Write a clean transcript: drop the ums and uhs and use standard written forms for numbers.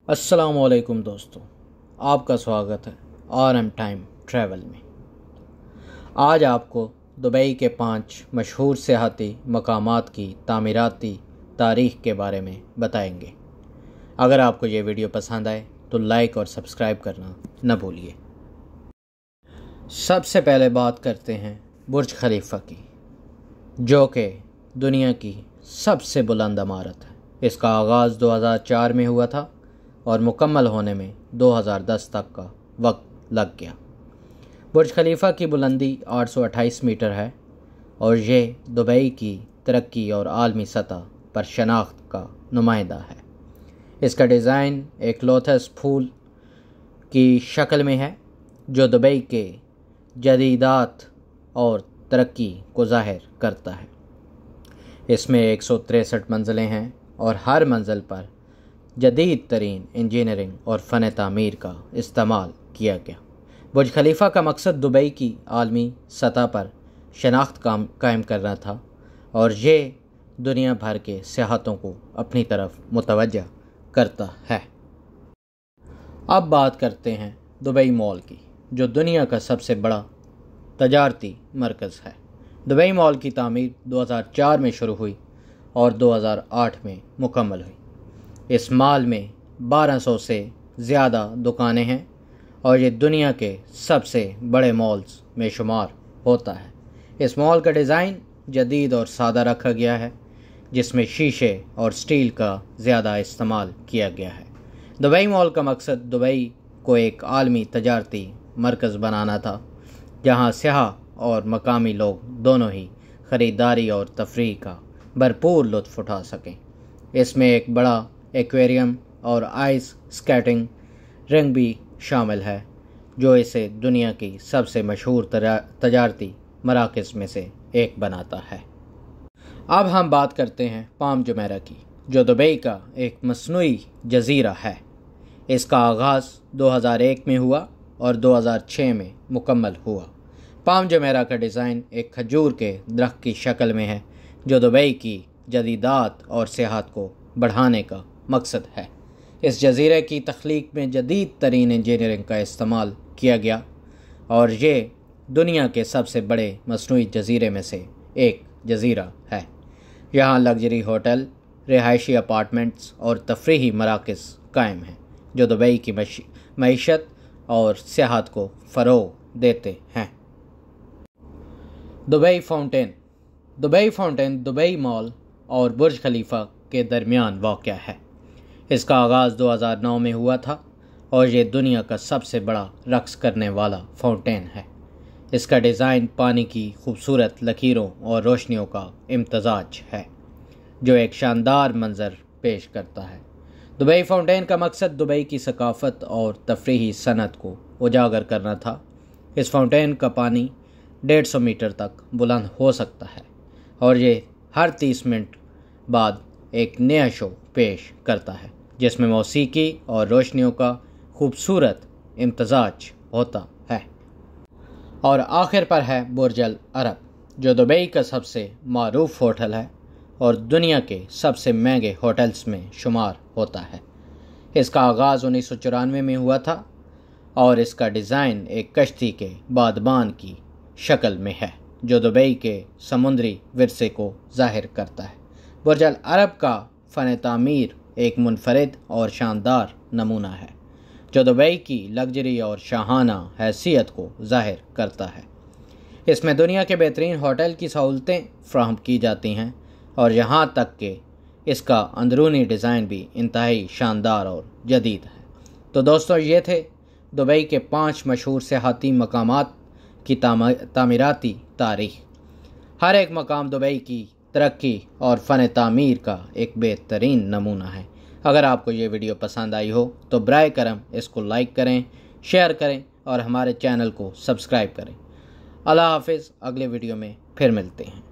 अस्सलामुअलैकुम दोस्तों, आपका स्वागत है RM टाइम ट्रैवल में। आज आपको दुबई के 5 मशहूर सियाहती मकामात की तामीराती तारीख़ के बारे में बताएंगे। अगर आपको ये वीडियो पसंद आए तो लाइक और सब्सक्राइब करना न भूलिए। सबसे पहले बात करते हैं बुर्ज खलीफा की, जो कि दुनिया की सबसे बुलंद इमारत है। इसका आगाज़ 2004 में हुआ था और मुकम्मल होने में 2010 तक का वक्त लग गया। बुर्ज खलीफा की बुलंदी 828 मीटर है और ये दुबई की तरक्की और आलमी सतह पर शनाख्त का नुमाइंदा है। इसका डिज़ाइन एक लोटस फूल की शक्ल में है, जो दुबई के जदीदात और तरक्की को ज़ाहिर करता है। इसमें 163 मंजिलें हैं और हर मंजिल पर जदीद तरीन इंजीनियरिंग और फ़न तामीर का इस्तेमाल किया गया। बुर्ज खलीफा का मकसद दुबई की आलमी सतह पर शनाख्त कायम करना था और ये दुनिया भर के सियाहतों को अपनी तरफ मुतवज्जा करता है। अब बात करते हैं दुबई मॉल की, जो दुनिया का सबसे बड़ा तजारती मरकज़ है। दुबई मॉल की तामीर 2004 में शुरू हुई और 2008 में मुकम्मल हुई। इस मॉल में 1200 से ज़्यादा दुकानें हैं और ये दुनिया के सबसे बड़े मॉल्स में शुमार होता है। इस मॉल का डिज़ाइन जदीद और सादा रखा गया है, जिसमें शीशे और स्टील का ज़्यादा इस्तेमाल किया गया है। दुबई मॉल का मकसद दुबई को एक आलमी तजारती मरकज़ बनाना था, जहाँ सियाह और मकामी लोग दोनों ही ख़रीदारी और तफरीह का भरपूर लुत्फ़ उठा सकें। इसमें एक बड़ा एक्वेरियम और आइस स्केटिंग रिंग भी शामिल है, जो इसे दुनिया की सबसे मशहूर तजारती मराकज़ में से एक बनाता है। अब हम बात करते हैं पाम जुमेरा की, जो दुबई का एक मसनूई जज़ीरा है। इसका आगाज़ 2001 में हुआ और 2006 में मुकम्मल हुआ। पाम जुमेरा का डिज़ाइन एक खजूर के दरख्त की शक्ल में है, जो दुबई की जदीदात और सियाहत को बढ़ाने का मकसद है। इस जज़ीरे की तख्लीक में जदीद तरीन इंजीनियरिंग का इस्तेमाल किया गया और ये दुनिया के सबसे बड़े मसनूई जज़ीरे में से एक जज़ीरा है। यहाँ लग्जरी होटल, रिहायशी अपार्टमेंट्स और तफरीही मराकज़ कायम हैं, जो दुबई की मईशत और सियाहत को फ़रोग़ देते हैं। दुबई फाउंटेन दुबई मॉल और बुर्ज खलीफा के दरमियान वाक़या है। इसका आगाज़ 2009 में हुआ था और ये दुनिया का सबसे बड़ा रक्स करने वाला फाउंटेन है। इसका डिज़ाइन पानी की खूबसूरत लकीरों और रोशनियों का इम्तज़ाज है, जो एक शानदार मंज़र पेश करता है। दुबई फाउंटेन का मकसद दुबई की सकाफ़त और तफरीही सनत को उजागर करना था। इस फाउंटेन का पानी 150 मीटर तक बुलंद हो सकता है और ये हर 30 मिनट बाद एक नया शो पेश करता है, जिसमें मौसीकी और रोशनियों का खूबसूरत इम्तज़ाज होता है। और आखिर पर है बुर्ज अल अरब, जो दुबई का सबसे मारूफ होटल है और दुनिया के सबसे महंगे होटल्स में शुमार होता है। इसका आगाज़ 1994 में हुआ था और इसका डिज़ाइन एक कश्ती के बादबान की शक्ल में है, जो दुबई के समुद्री विरसे को ज़ाहिर करता है। बुर्ज अल अरब का फ़न तामीर एक मुनफरिद और शानदार नमूना है, जो दुबई की लग्जरी और शाहाना हैसियत को ज़ाहिर करता है। इसमें दुनिया के बेहतरीन होटल की सहूलतें फ़राहम की जाती हैं और यहाँ तक कि इसका अंदरूनी डिज़ाइन भी इंतहाई शानदार और जदीद है। तो दोस्तों, ये थे दुबई के 5 मशहूर सियाहती मकामात की तामीराती तारीख़। हर एक मकाम दुबई की तरक्की और फ़न तामीर का एक बेहतरीन नमूना है। अगर आपको ये वीडियो पसंद आई हो तो बराए करम इसको लाइक करें, शेयर करें और हमारे चैनल को सब्सक्राइब करें। अल्लाह हाफ़िज़। अगले वीडियो में फिर मिलते हैं।